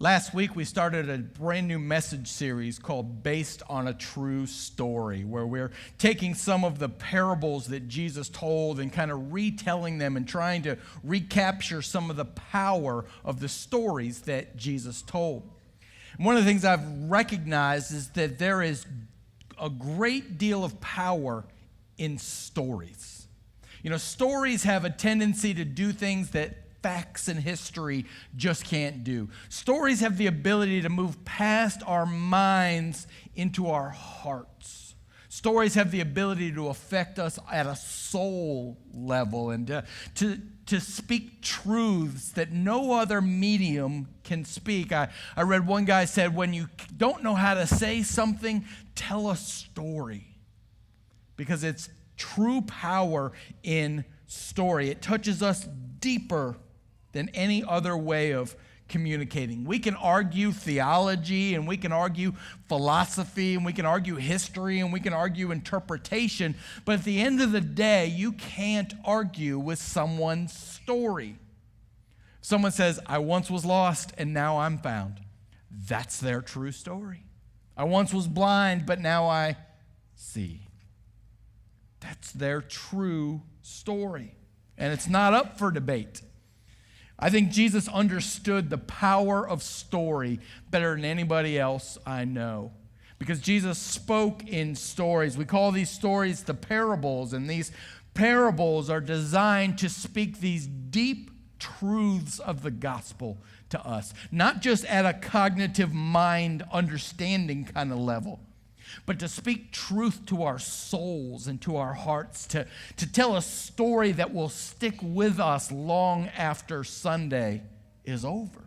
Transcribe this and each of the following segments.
Last week, we started a brand new message series called Based on a True Story, where we're taking some of the parables that Jesus told and kind of retelling them and trying to recapture some of the power of the stories that Jesus told. And one of the things I've recognized is that there is a great deal of power in stories. You know, stories have a tendency to do things that facts and history just can't do. Stories have the ability to move past our minds into our hearts. Stories have the ability to affect us at a soul level and to speak truths that no other medium can speak. I read one guy said, when you don't know how to say something, tell a story. Because it's true power in story. It touches us deeper than any other way of communicating. We can argue theology, and we can argue philosophy, and we can argue history, and we can argue interpretation, but at the end of the day, you can't argue with someone's story. Someone says, I once was lost, and now I'm found. That's their true story. I once was blind, but now I see. That's their true story, and it's not up for debate. I think Jesus understood the power of story better than anybody else I know, because Jesus spoke in stories. We call these stories the parables, and these parables are designed to speak these deep truths of the gospel to us, not just at a cognitive mind understanding kind of level, but to speak truth to our souls and to our hearts, to tell a story that will stick with us long after Sunday is over.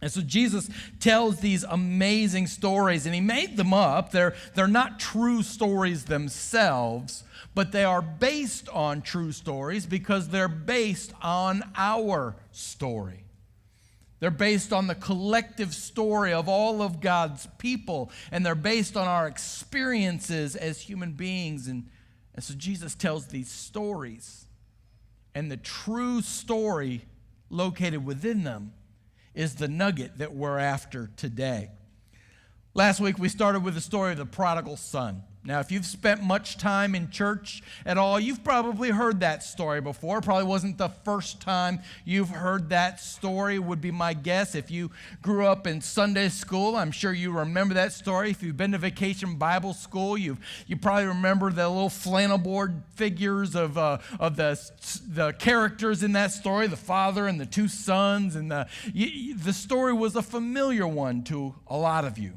And so Jesus tells these amazing stories, and he made them up. They're not true stories themselves, but they are based on true stories because they're based on our story. They're based on the collective story of all of God's people, and they're based on our experiences as human beings. And so Jesus tells these stories, and the true story located within them is the nugget that we're after today. Last week, we started with the story of the prodigal son. Now, if you've spent much time in church at all, you've probably heard that story before. Probably wasn't the first time you've heard that story, would be my guess. If you grew up in Sunday school, I'm sure you remember that story. If you've been to Vacation Bible School, you probably remember the little flannel board figures of the characters in that story, the father and the two sons. And the story was a familiar one to a lot of you.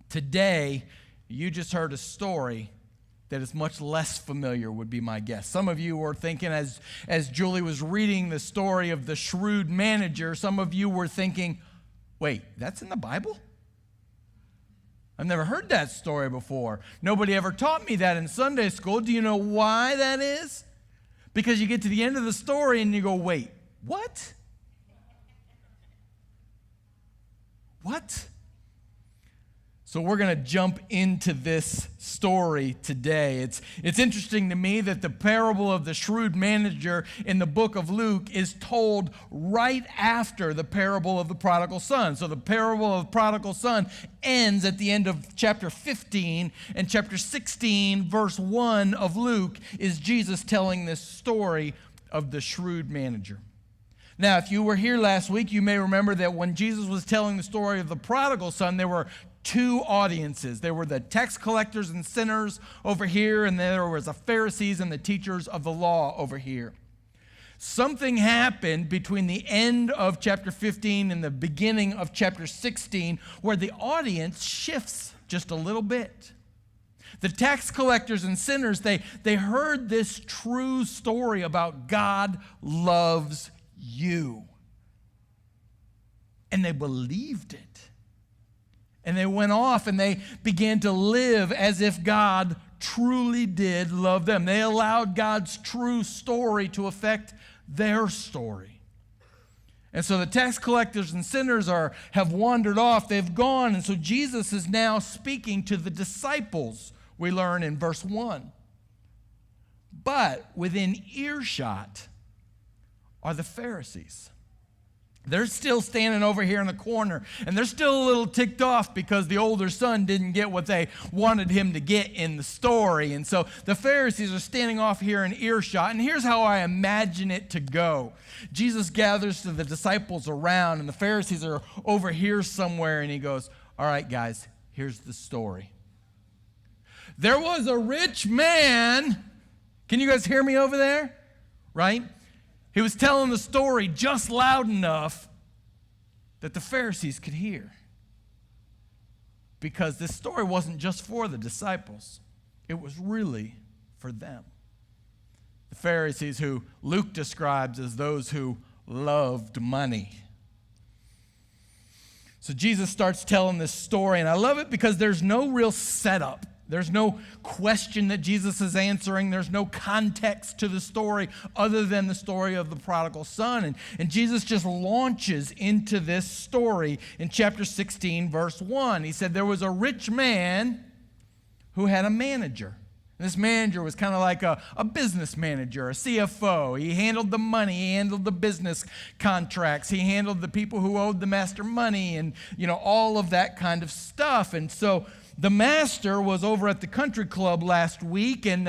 Today, you just heard a story that is much less familiar, would be my guess. Some of you were thinking, as Julie was reading the story of the shrewd manager, some of you were thinking, wait, that's in the Bible? I've never heard that story before. Nobody ever taught me that in Sunday school. Do you know why that is? Because you get to the end of the story and you go, wait, what? What? So we're going to jump into this story today. It's interesting to me that the parable of the shrewd manager in the book of Luke is told right after the parable of the prodigal son. So the parable of the prodigal son ends at the end of chapter 15, and chapter 16, verse 1 of Luke is Jesus telling this story of the shrewd manager. Now, if you were here last week, you may remember that when Jesus was telling the story of the prodigal son, there were two audiences. There were the tax collectors and sinners over here, and there was the Pharisees and the teachers of the law over here. Something happened between the end of chapter 15 and the beginning of chapter 16 where the audience shifts just a little bit. The tax collectors and sinners, they heard this true story about God loves you. And they believed it. And they went off and they began to live as if God truly did love them. They allowed God's true story to affect their story. And so the tax collectors and sinners have wandered off. They've gone. And so Jesus is now speaking to the disciples, we learn in verse 1. But within earshot are the Pharisees. They're still standing over here in the corner, and they're still a little ticked off because the older son didn't get what they wanted him to get in the story. And so the Pharisees are standing off here in earshot, and here's how I imagine it to go. Jesus gathers the disciples around, and the Pharisees are over here somewhere, and he goes, all right, guys, here's the story. There was a rich man. Can you guys hear me over there? Right? He was telling the story just loud enough that the Pharisees could hear. Because this story wasn't just for the disciples. It was really for them. The Pharisees, who Luke describes as those who loved money. So Jesus starts telling this story, and I love it because there's no real setup. There's no question that Jesus is answering. There's no context to the story other than the story of the prodigal son. And Jesus just launches into this story in chapter 16, verse 1. He said, there was a rich man who had a manager. And this manager was kind of like a business manager, a CFO. He handled the money. He handled the business contracts. He handled the people who owed the master money and, all of that kind of stuff. And so the master was over at the country club last week and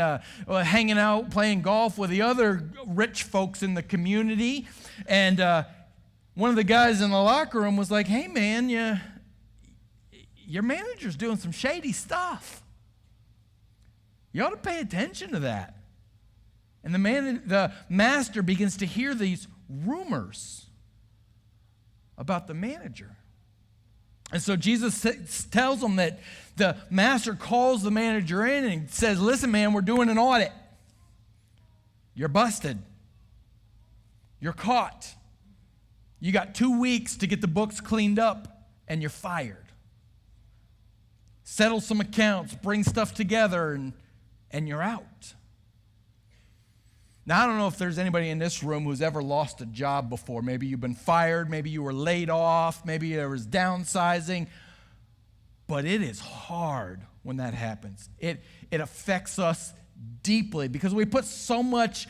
hanging out, playing golf with the other rich folks in the community. And one of the guys in the locker room was like, hey, man, your manager's doing some shady stuff. You ought to pay attention to that. And the master begins to hear these rumors about the manager. And so Jesus tells them that the master calls the manager in and says, listen, man, we're doing an audit. You're busted. You're caught. You got 2 weeks to get the books cleaned up, and you're fired. Settle some accounts, bring stuff together, and you're out. Now, I don't know if there's anybody in this room who's ever lost a job before. Maybe you've been fired. Maybe you were laid off. Maybe there was downsizing. But it is hard when that happens. It affects us deeply because we put so much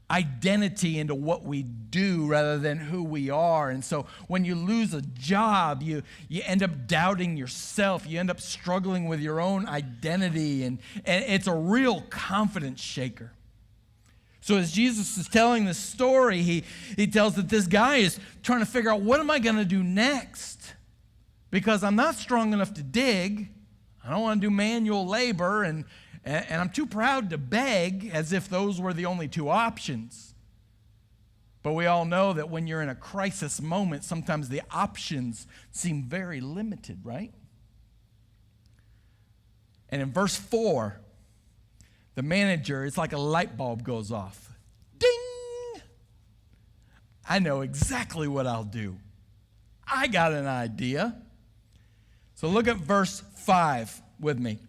identity into what we do rather than who we are. And so when you lose a job, you end up doubting yourself. You end up struggling with your own identity. And it's a real confidence shaker. So as Jesus is telling this story, he tells that this guy is trying to figure out, what am I going to do next? Because I'm not strong enough to dig. I don't want to do manual labor, and I'm too proud to beg, as if those were the only two options. But we all know that when you're in a crisis moment, sometimes the options seem very limited, right? And in verse 4, the manager, it's like a light bulb goes off. Ding! I know exactly what I'll do. I got an idea. So look at verse 5 with me. It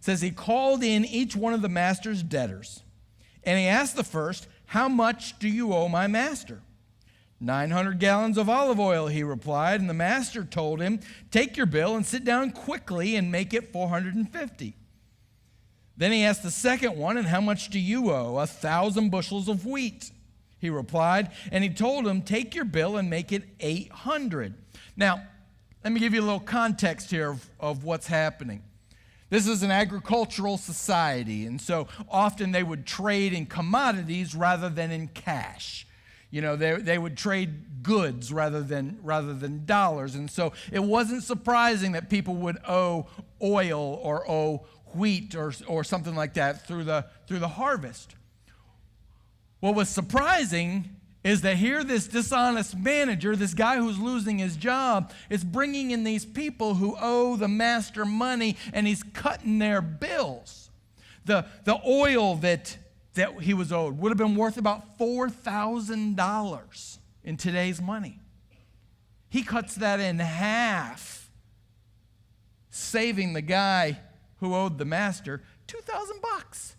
says, he called in each one of the master's debtors, and he asked the first, how much do you owe my master? 900 gallons of olive oil, he replied, and the master told him, take your bill and sit down quickly and make it 450. Then he asked the second one, and how much do you owe? 1,000 bushels of wheat, he replied, and he told him, take your bill and make it 800. Now, let me give you a little context here of what's happening. This is an agricultural society, and so often they would trade in commodities rather than in cash. They would trade goods rather than dollars, and so it wasn't surprising that people would owe oil or owe wheat or something like that through the harvest. What was surprising is that here this dishonest manager, this guy who's losing his job, is bringing in these people who owe the master money, and he's cutting their bills. The oil that he was owed would have been worth about $4,000 in today's money. He cuts that in half, saving the guy who owed the master $2,000.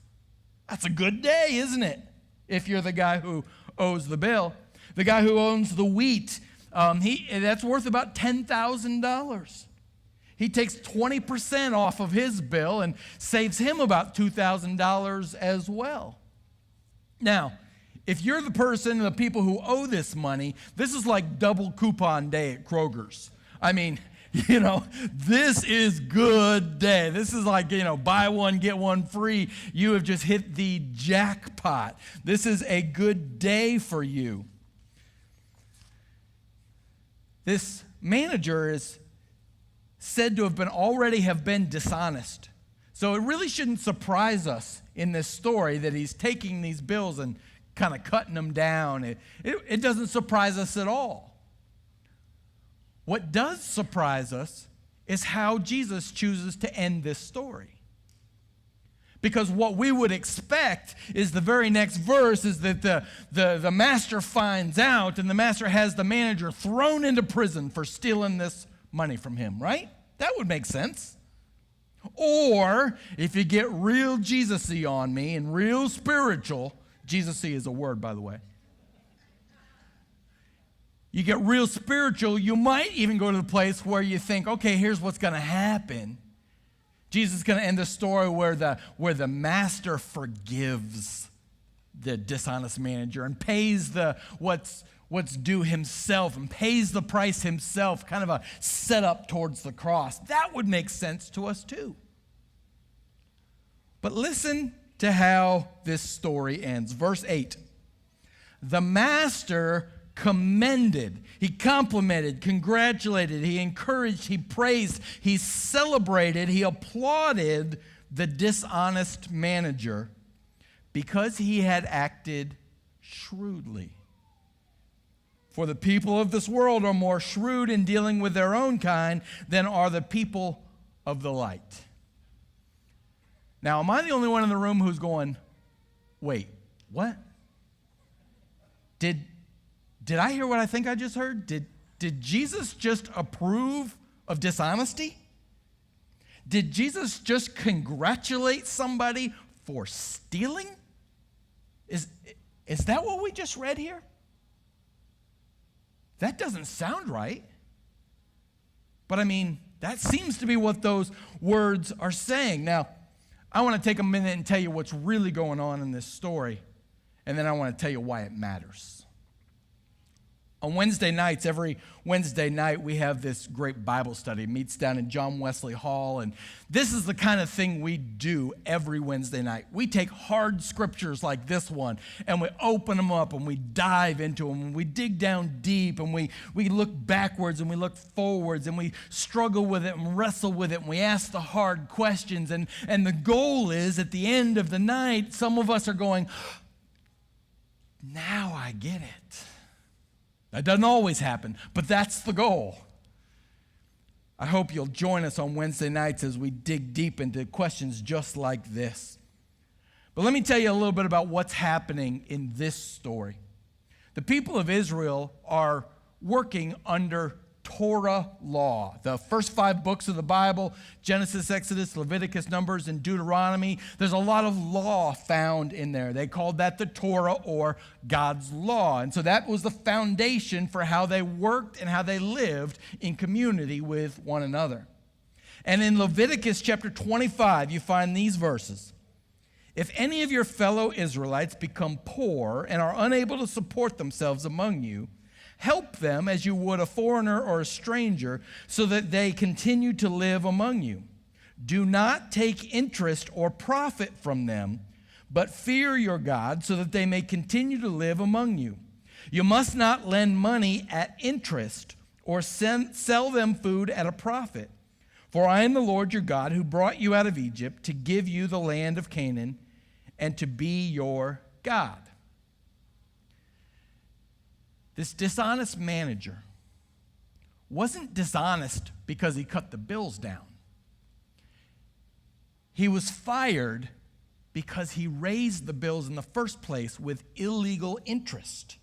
That's a good day, isn't it? If you're the guy who owes the bill. The guy who owns the wheat, that's worth about $10,000. He takes 20% off of his bill and saves him about $2,000 as well. Now, if you're the person, the people who owe this money, this is like double coupon day at Kroger's. I mean, this is good day. This is like, buy one, get one free. You have just hit the jackpot. This is a good day for you. This manager is said to have been dishonest. So it really shouldn't surprise us in this story that he's taking these bills and kind of cutting them down. It doesn't surprise us at all. What does surprise us is how Jesus chooses to end this story. Because what we would expect is the very next verse is that the master finds out and the master has the manager thrown into prison for stealing this money from him, right? That would make sense. Or if you get real Jesus-y on me and real spiritual, Jesus-y is a word, by the way. You get real spiritual, you might even go to the place where you think, okay, here's what's going to happen. Jesus is going to end the story where the master forgives the dishonest manager and pays what's due himself and pays the price himself, kind of a setup towards the cross. That would make sense to us too. But listen to how this story ends. Verse 8. The master commended, he complimented, congratulated, he encouraged, he praised, he celebrated, he applauded the dishonest manager because he had acted shrewdly. For the people of this world are more shrewd in dealing with their own kind than are the people of the light. Now, am I the only one in the room who's going, wait, what? Did I hear what I think I just heard? Did Jesus just approve of dishonesty? Did Jesus just congratulate somebody for stealing? Is that what we just read here? That doesn't sound right. But I mean, that seems to be what those words are saying. Now, I want to take a minute and tell you what's really going on in this story, and then I want to tell you why it matters. On Wednesday nights, every Wednesday night, we have this great Bible study. It meets down in John Wesley Hall, and this is the kind of thing we do every Wednesday night. We take hard scriptures like this one, and we open them up, and we dive into them, and we dig down deep, and we look backwards, and we look forwards, and we struggle with it and wrestle with it, and we ask the hard questions, and the goal is, at the end of the night, some of us are going, now I get it. That doesn't always happen, but that's the goal. I hope you'll join us on Wednesday nights as we dig deep into questions just like this. But let me tell you a little bit about what's happening in this story. The people of Israel are working under Torah law. The first 5 books of the Bible, Genesis, Exodus, Leviticus, Numbers, and Deuteronomy, there's a lot of law found in there. They called that the Torah, or God's law. And so that was the foundation for how they worked and how they lived in community with one another. And in Leviticus chapter 25, you find these verses. If any of your fellow Israelites become poor and are unable to support themselves among you, help them as you would a foreigner or a stranger, so that they continue to live among you. Do not take interest or profit from them, but fear your God, so that they may continue to live among you. You must not lend money at interest or sell them food at a profit. For I am the Lord your God, who brought you out of Egypt to give you the land of Canaan and to be your God. This dishonest manager wasn't dishonest because he cut the bills down. He was fired because he raised the bills in the first place with illegal interest.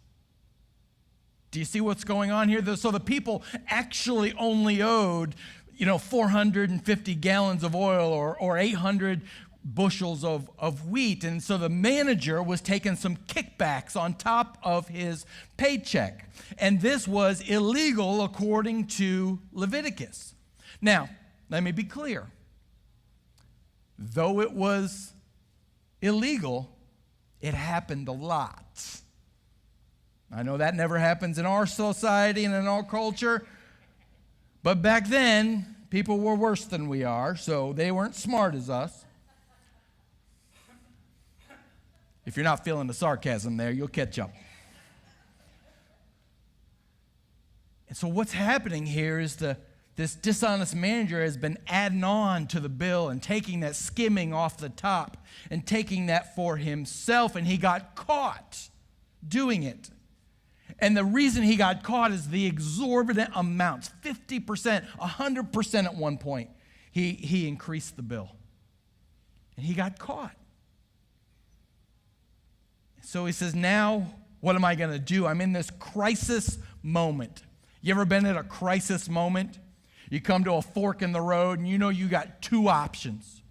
Do you see what's going on here? So the people actually only owed, 450 gallons of oil or 800 bushels of wheat. And so the manager was taking some kickbacks on top of his paycheck. And this was illegal according to Leviticus. Now, let me be clear. Though it was illegal, it happened a lot. I know that never happens in our society and in our culture. But back then, people were worse than we are, so they weren't smart as us. If you're not feeling the sarcasm there, you'll catch up. And so what's happening here is this dishonest manager has been adding on to the bill and taking that skimming off the top and taking that for himself, and he got caught doing it. And the reason he got caught is the exorbitant amounts, 50%, 100% at one point. He increased the bill. And he got caught. So he says, now what am I going to do? I'm in this crisis moment. You ever been at a crisis moment? You come to a fork in the road and you know you got two options.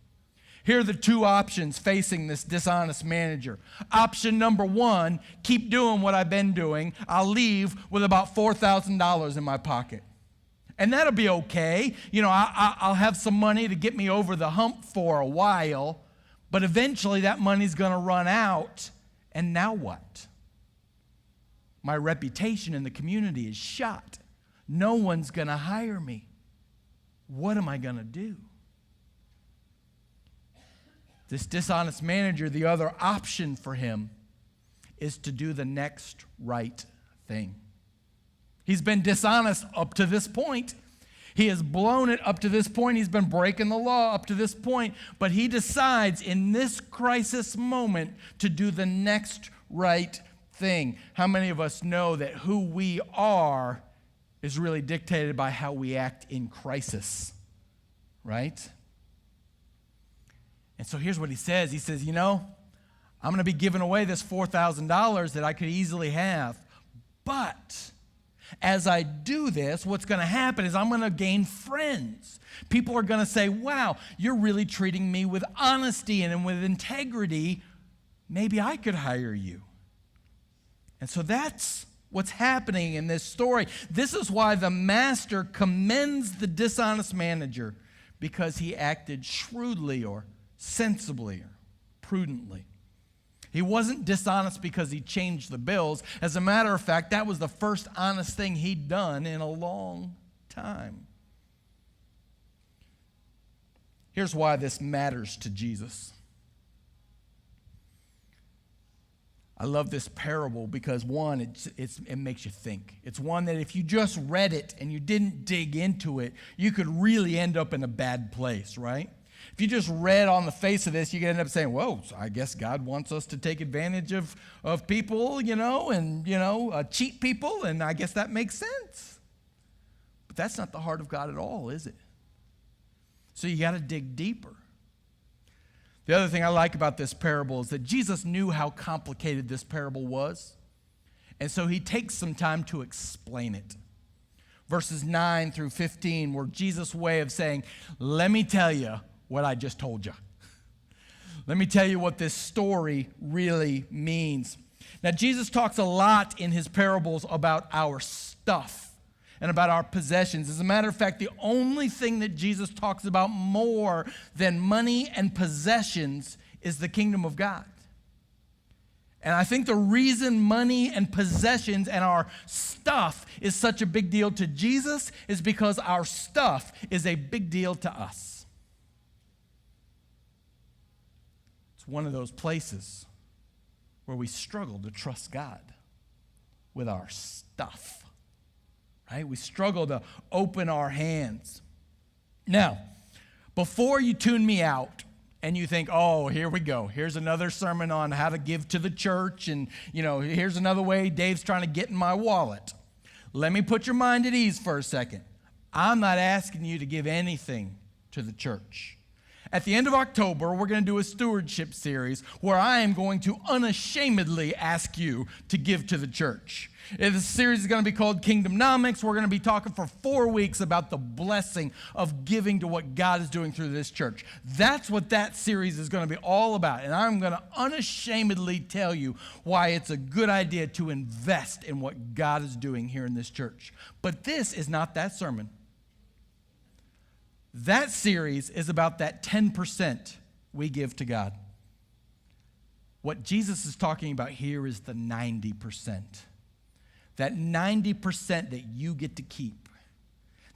Here are the two options facing this dishonest manager. Option number one, keep doing what I've been doing. I'll leave with about $4,000 in my pocket. And that'll be okay. You know, I'll have some money to get me over the hump for a while, but eventually that money's going to run out. And now what? My reputation in the community is shot. No one's going to hire me. What am I going to do? This dishonest manager, the other option for him is to do the next right thing. He's been dishonest up to this point. He has blown it up to this point. He's been breaking the law up to this point. But he decides in this crisis moment to do the next right thing. How many of us know that who we are is really dictated by how we act in crisis, right? And so here's what he says. He says, you know, I'm going to be giving away this $4,000 that I could easily have. But as I do this, what's going to happen is I'm going to gain friends. People are going to say, wow, you're really treating me with honesty and with integrity. Maybe I could hire you. And so that's what's happening in this story. This is why the master commends the dishonest manager, because he acted shrewdly or sensibly or prudently. He wasn't dishonest because he changed the bills. As a matter of fact, that was the first honest thing he'd done in a long time. Here's why this matters to Jesus. I love this parable because, one, it makes you think. It's one that if you just read it and you didn't dig into it, you could really end up in a bad place, right? If you just read on the face of this, you could end up saying, whoa, so I guess God wants us to take advantage of people, and cheat people, and I guess that makes sense. But that's not the heart of God at all, is it? So you got to dig deeper. The other thing I like about this parable is that Jesus knew how complicated this parable was, and so he takes some time to explain it. Verses 9 through 15 were Jesus' way of saying, let me tell you what I just told you. Let me tell you what this story really means. Now, Jesus talks a lot in his parables about our stuff and about our possessions. As a matter of fact, the only thing that Jesus talks about more than money and possessions is the kingdom of God. And I think the reason money and possessions and our stuff is such a big deal to Jesus is because our stuff is a big deal to us. It's one of those places where we struggle to trust God with our stuff, right? We struggle to open our hands. Now, before you tune me out and you think, oh, here we go. Here's another sermon on how to give to the church, and, here's another way Dave's trying to get in my wallet. Let me put your mind at ease for a second. I'm not asking you to give anything to the church. At the end of October, we're going to do a stewardship series where I am going to unashamedly ask you to give to the church. This series is going to be called Kingdomnomics. We're going to be talking for 4 weeks about the blessing of giving to what God is doing through this church. That's what that series is going to be all about. And I'm going to unashamedly tell you why it's a good idea to invest in what God is doing here in this church. But this is not that sermon. That series is about that 10% we give to God. What Jesus is talking about here is the 90%. that 90% that you get to keep,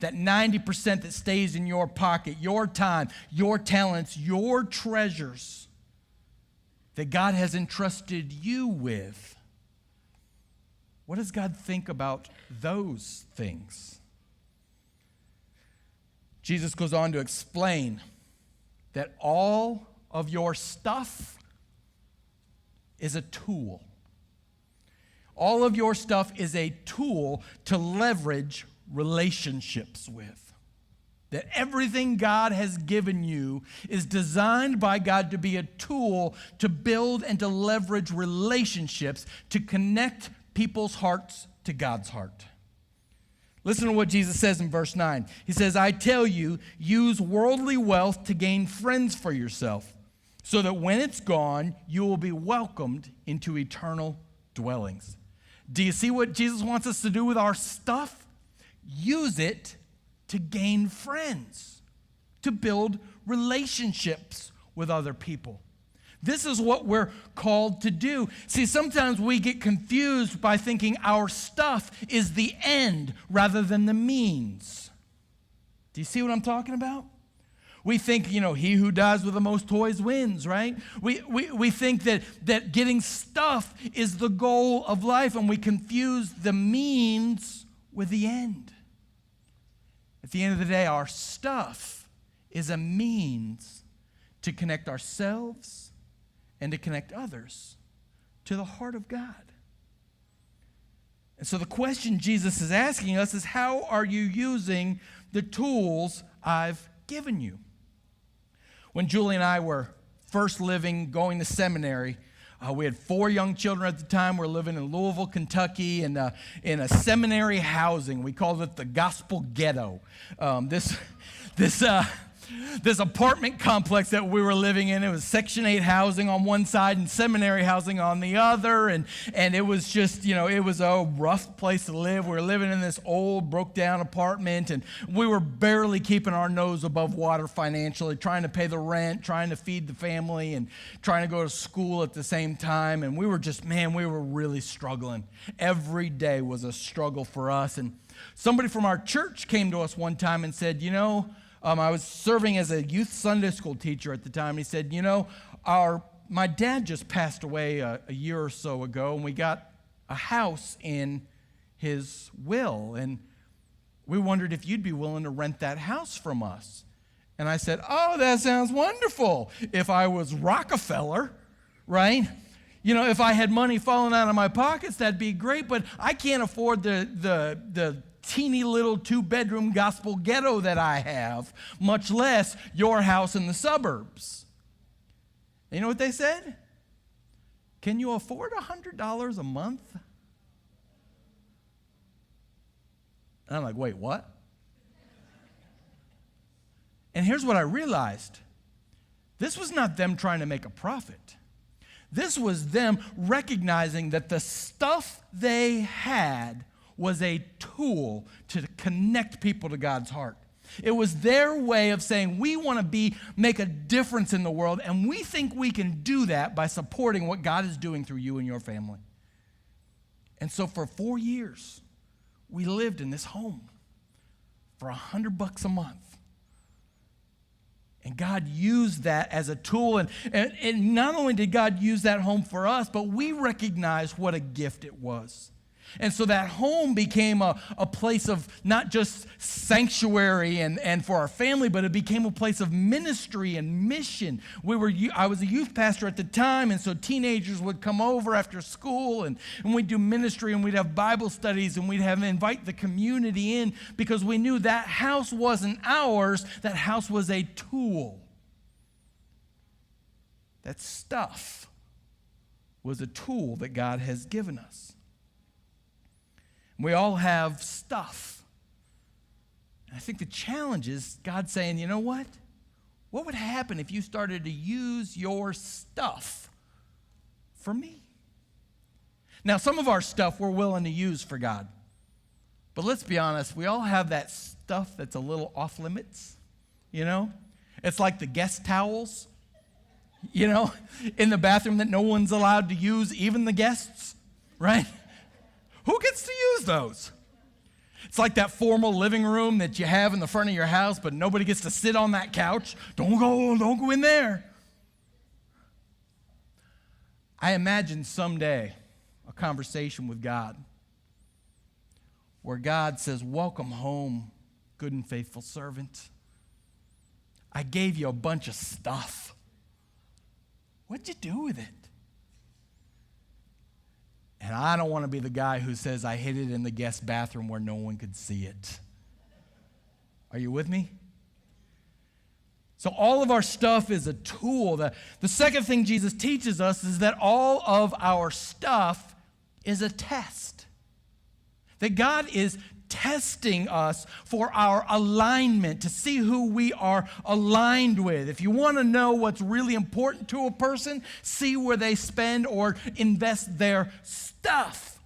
that 90% that stays in your pocket, your time, your talents, your treasures that God has entrusted you with. What does God think about those things? Jesus goes on to explain that all of your stuff is a tool. All of your stuff is a tool to leverage relationships with. That everything God has given you is designed by God to be a tool to build and to leverage relationships, to connect people's hearts to God's heart. Listen to what Jesus says in verse 9. He says, I tell you, use worldly wealth to gain friends for yourself, so that when it's gone, you will be welcomed into eternal dwellings. Do you see what Jesus wants us to do with our stuff? Use it to gain friends, to build relationships with other people. This is what we're called to do. See, sometimes we get confused by thinking our stuff is the end rather than the means. Do you see what I'm talking about? We think, he who dies with the most toys wins, right? We think that getting stuff is the goal of life, and we confuse the means with the end. At the end of the day, our stuff is a means to connect ourselves and to connect others to the heart of God. And so the question Jesus is asking us is, how are you using the tools I've given you? When Julie and I were first going to seminary, we had 4 young children at the time. We were living in Louisville, Kentucky, in a seminary housing. We called it the Gospel Ghetto. This apartment complex that we were living in, it was Section 8 housing on one side and seminary housing on the other, and it was just, it was a rough place to live. We were living in this old, broke-down apartment, and we were barely keeping our nose above water financially, trying to pay the rent, trying to feed the family, and trying to go to school at the same time, and we were really struggling. Every day was a struggle for us, and somebody from our church came to us one time and said, I was serving as a youth Sunday school teacher at the time. He said, my dad just passed away a year or so ago, and we got a house in his will, and we wondered if you'd be willing to rent that house from us. And I said, oh, that sounds wonderful. If I was Rockefeller, right? If I had money falling out of my pockets, that'd be great, but I can't afford the teeny little 2-bedroom gospel ghetto that I have, much less your house in the suburbs. And you know what they said? Can you afford $100 a month? And I'm like, wait, what? And here's what I realized. This was not them trying to make a profit. This was them recognizing that the stuff they had was a tool to connect people to God's heart. It was their way of saying, we want to make a difference in the world, and we think we can do that by supporting what God is doing through you and your family. And so for 4 years, we lived in this home for $100 a month. And God used that as a tool, and not only did God use that home for us, but we recognized what a gift it was. And so that home became a place of not just sanctuary and for our family, but it became a place of ministry and mission. I was a youth pastor at the time, and so teenagers would come over after school, and we'd do ministry, and we'd have Bible studies, and we'd invite the community in, because we knew that house wasn't ours, that house was a tool. That stuff was a tool that God has given us. We all have stuff. I think the challenge is God saying, you know what? What would happen if you started to use your stuff for me? Now, some of our stuff we're willing to use for God. But let's be honest, we all have that stuff that's a little off limits, It's like the guest towels, in the bathroom that no one's allowed to use, even the guests, right? Who gets to use those? It's like that formal living room that you have in the front of your house, but nobody gets to sit on that couch. Don't go in there. I imagine someday a conversation with God where God says, welcome home, good and faithful servant. I gave you a bunch of stuff. What'd you do with it? And I don't want to be the guy who says, I hid it in the guest bathroom where no one could see it. Are you with me? So all of our stuff is a tool. The second thing Jesus teaches us is that all of our stuff is a test. That God is testing us for our alignment, to see who we are aligned with. If you want to know what's really important to a person, see where they spend or invest their stuff.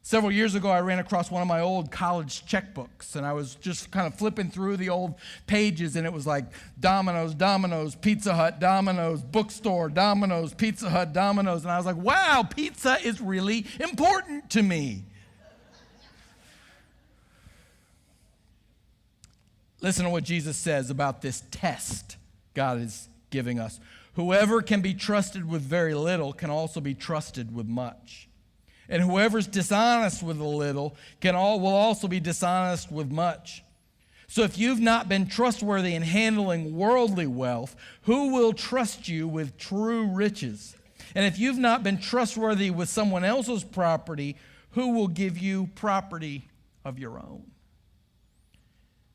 Several years ago, I ran across one of my old college checkbooks, and I was just kind of flipping through the old pages, and it was like Domino's, Pizza Hut, Domino's, bookstore, Domino's, Pizza Hut, Domino's, and I was like, wow, pizza is really important to me. Listen to what Jesus says about this test God is giving us. Whoever can be trusted with very little can also be trusted with much. And whoever's dishonest with a little will also be dishonest with much. So if you've not been trustworthy in handling worldly wealth, who will trust you with true riches? And if you've not been trustworthy with someone else's property, who will give you property of your own?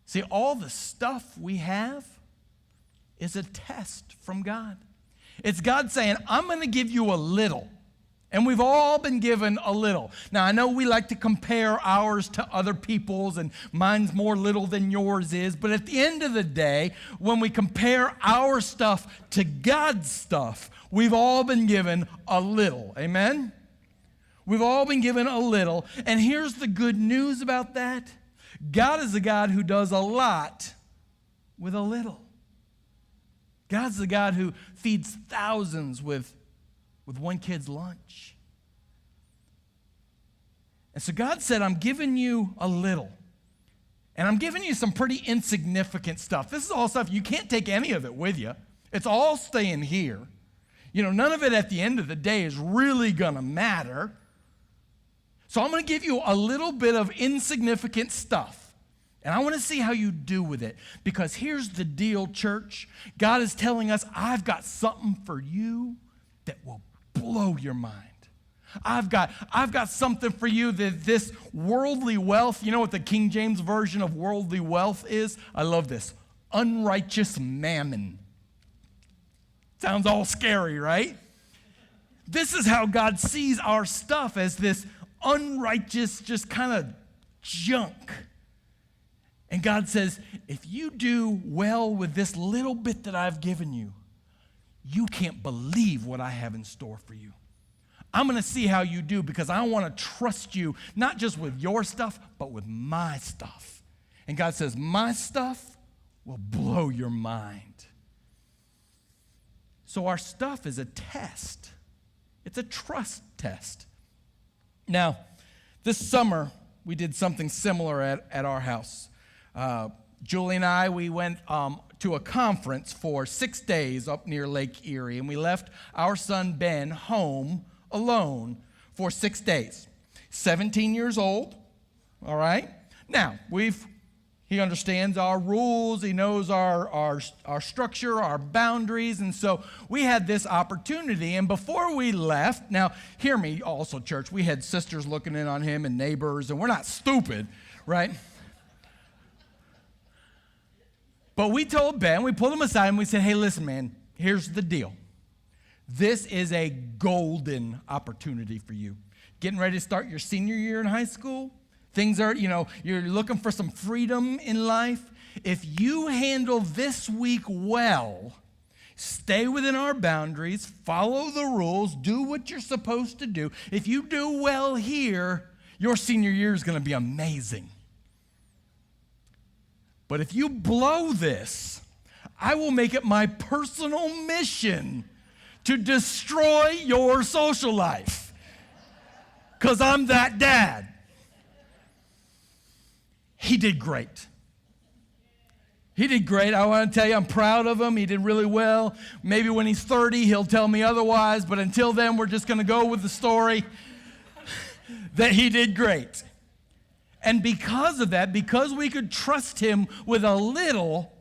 See, all the stuff we have is a test from God. It's God saying, I'm going to give you a little. And we've all been given a little. Now, I know we like to compare ours to other people's, and mine's more little than yours is. But at the end of the day, when we compare our stuff to God's stuff, we've all been given a little. Amen? We've all been given a little. And here's the good news about that. God is a God who does a lot with a little. God's the God who feeds thousands with one kid's lunch. And so God said, I'm giving you a little. And I'm giving you some pretty insignificant stuff. This is all stuff, you can't take any of it with you. It's all staying here. You know, none of it at the end of the day is really going to matter. So I'm going to give you a little bit of insignificant stuff. And I want to see how you do with it. Because here's the deal, church. God is telling us, I've got something for you that will blow your mind. I've got something for you that this worldly wealth, you know what the King James version of worldly wealth is? I love this. Unrighteous mammon. Sounds all scary, right? This is how God sees our stuff, as this unrighteous, just kind of junk. And God says, if you do well with this little bit that I've given you, you can't believe what I have in store for you. I'm going to see how you do, because I want to trust you, not just with your stuff, but with my stuff. And God says, my stuff will blow your mind. So our stuff is a test. It's a trust test. Now, this summer, we did something similar at our house. Julie and I, we went to a conference for 6 days up near Lake Erie, and we left our son Ben home alone for 6 days. 17 years old, all right? Now, he understands our rules, he knows our structure, our boundaries, and so we had this opportunity. And before we left, now hear me also, church, we had sisters looking in on him and neighbors, and we're not stupid, right? But we told Ben, we pulled him aside and we said, hey, listen, man, here's the deal. This is a golden opportunity for you. Getting ready to start your senior year in high school. Things are, you're looking for some freedom in life. If you handle this week well, stay within our boundaries, follow the rules, do what you're supposed to do. If you do well here, your senior year is going to be amazing. But if you blow this, I will make it my personal mission to destroy your social life. because I'm that dad. He did great. He did great. I want to tell you, I'm proud of him. He did really well. Maybe when he's 30, he'll tell me otherwise, but until then, we're just going to go with the story that he did great. And because of that, because we could trust him with a little,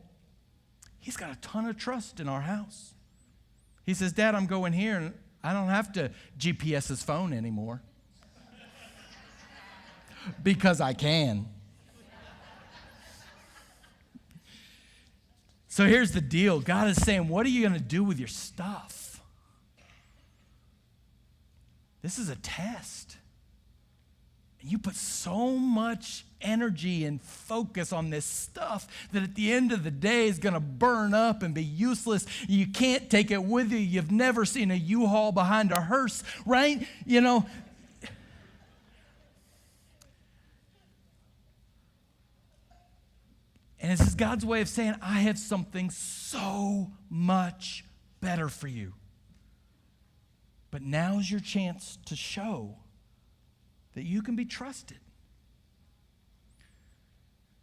he's got a ton of trust in our house. He says, Dad, I'm going here, and I don't have to GPS his phone anymore. Because I can. So here's the deal. God is saying, what are you going to do with your stuff? This is a test. And you put so much energy and focus on this stuff that at the end of the day is going to burn up and be useless. You can't take it with you. You've never seen a U-Haul behind a hearse, right? You know. And this is God's way of saying, I have something so much better for you. But now's your chance to show that you can be trusted.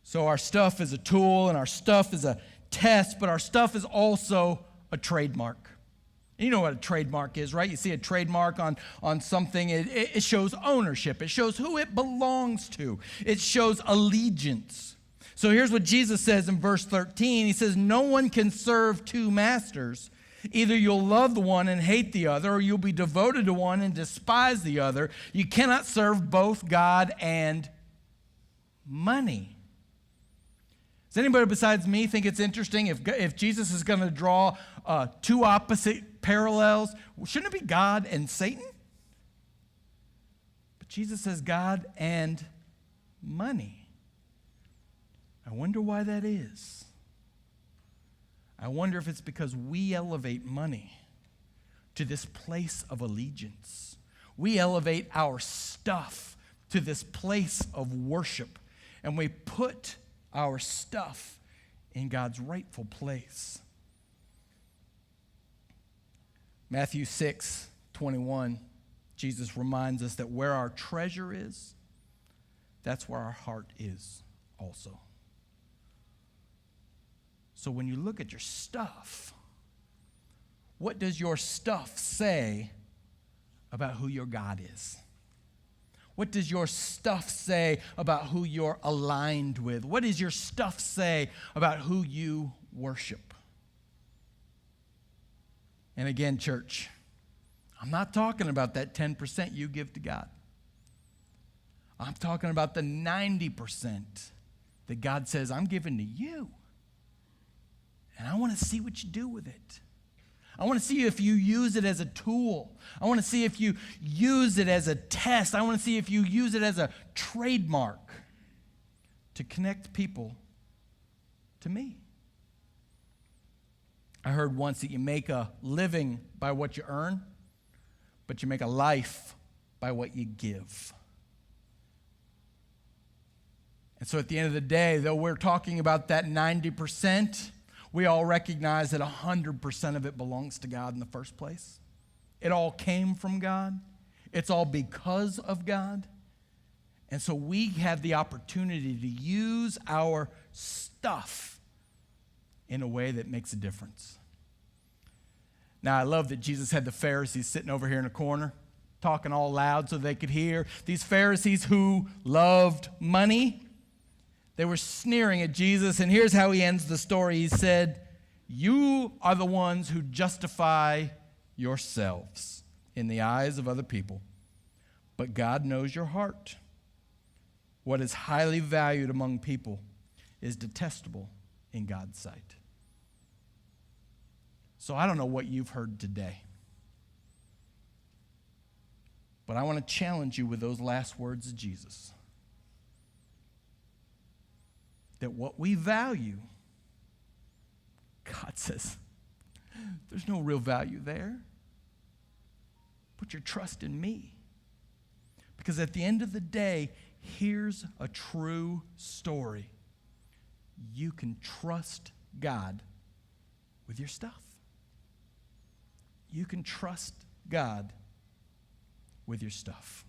So our stuff is a tool and our stuff is a test, but our stuff is also a trademark. You know what a trademark is, right? You see a trademark on something, it shows ownership. It shows who it belongs to. It shows allegiance. So here's what Jesus says in verse 13. He says, no one can serve two masters. Either you'll love the one and hate the other, or you'll be devoted to one and despise the other. You cannot serve both God and money. Does anybody besides me think it's interesting if Jesus is going to draw two opposite parallels? Shouldn't it be God and Satan? But Jesus says God and money. I wonder why that is. I wonder if it's because we elevate money to this place of allegiance. We elevate our stuff to this place of worship, and we put our stuff in God's rightful place. Matthew 6:21, Jesus reminds us that where our treasure is, that's where our heart is also. So when you look at your stuff, what does your stuff say about who your God is? What does your stuff say about who you're aligned with? What does your stuff say about who you worship? And again, church, I'm not talking about that 10% you give to God. I'm talking about the 90% that God says, I'm giving to you. And I want to see what you do with it. I want to see if you use it as a tool. I want to see if you use it as a test. I want to see if you use it as a trademark to connect people to me. I heard once that you make a living by what you earn, but you make a life by what you give. And so at the end of the day, though we're talking about that 90%, we all recognize that 100% of it belongs to God in the first place. It all came from God. It's all because of God. And so we have the opportunity to use our stuff in a way that makes a difference. Now, I love that Jesus had the Pharisees sitting over here in a corner, talking all loud so they could hear. These Pharisees who loved money, they were sneering at Jesus, and here's how he ends the story. He said, you are the ones who justify yourselves in the eyes of other people, but God knows your heart. What is highly valued among people is detestable in God's sight. So I don't know what you've heard today, but I want to challenge you with those last words of Jesus. That what we value, God says, there's no real value there. Put your trust in me. Because at the end of the day, here's a true story. You can trust God with your stuff. You can trust God with your stuff.